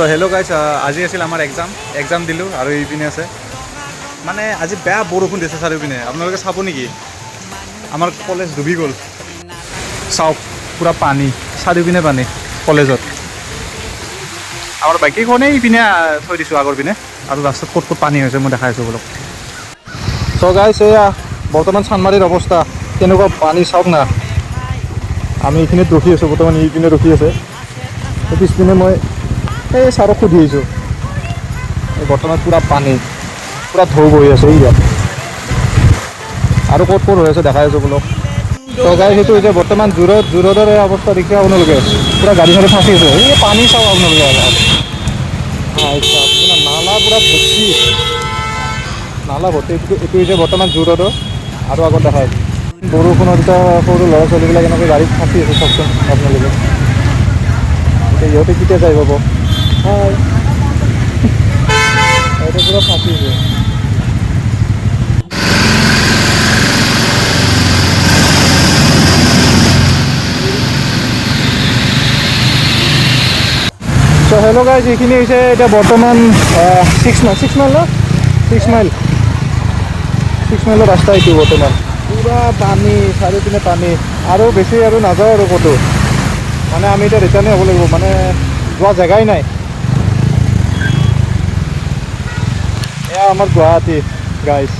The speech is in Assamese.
সো হেল্ল' গাইজ, আজি আছিল আমাৰ এক্সাম দিলোঁ আৰু এইপিনে আছে মানে আজি বেয়া বৰষুণ দিছে চাৰিওপিনে। আপোনালোকে চাব নেকি? আমাৰ কলেজ ডুবি গ'ল, চাওক পূৰা পানী, চাৰিওপিনে পানী কলেজত। আমাৰ বাইককেইখনে ইপিনে থৈ দিছোঁ আগৰ পিনে, আৰু ৰাস্তাত ক'ত ক'ত পানী হৈছে মই দেখাই আছোঁ বোলক। চ' গাইজ, এয়া বৰ্তমান চানমাৰীৰ অৱস্থা কেনেকুৱা, পানী চাওক না। আমি এইখিনিত ৰখি আছোঁ, বৰ্তমান এইপিনে ৰখি আছে। পিছপিনে মই এই ছাৰক সুধি আহিছোঁ, এই বৰ্তমান পূৰা পানী, পূৰা ঢৌ বহি আছে ইয়াত, আৰু ক'ত ক'ত হৈ আছে দেখাই আছোঁ বোলক। ত' গাইজ, সেইটো হৈছে বৰ্তমান জোৰডৰ এই অৱস্থা দেখিছে আপোনালোকে, পূৰা গাড়ী চাড়ী ফাঁচি আছে। এই পানী চাওক আপোনালোকে, নালা পূৰা ভৰ্তি, নালা ভৰ্তি। এইটো হৈছে বৰ্তমান জোৰডৰ, আৰু আগত দেখাই আছোঁ বৰষুণত এতিয়া সৰু ল'ৰা ছোৱালীবিলাক এনেকৈ গাড়ীত ফাঁচি আছে চাওকচোন আপোনালোকে। এতিয়া ইহঁতে কেতিয়া যাই পাব, হয় ইহঁতে পূৰা ফাঁচি আছে। চ' হেল্ল' গাইজ, এইখিনি হৈছে এতিয়া বৰ্তমান 6 মাইলৰ ৰাস্তা। এইটো বৰ্তমান পূৰা পানী, চাৰিওপিনে পানী, আৰু বেছি আৰু নাযাওঁ আৰু ক'তো, মানে আমি এতিয়া ৰিটাৰ্ণে হ'ব লাগিব, মানে যোৱা জেগাই নাই। এয়া আমাৰ গুৱাহাটী গাইজ।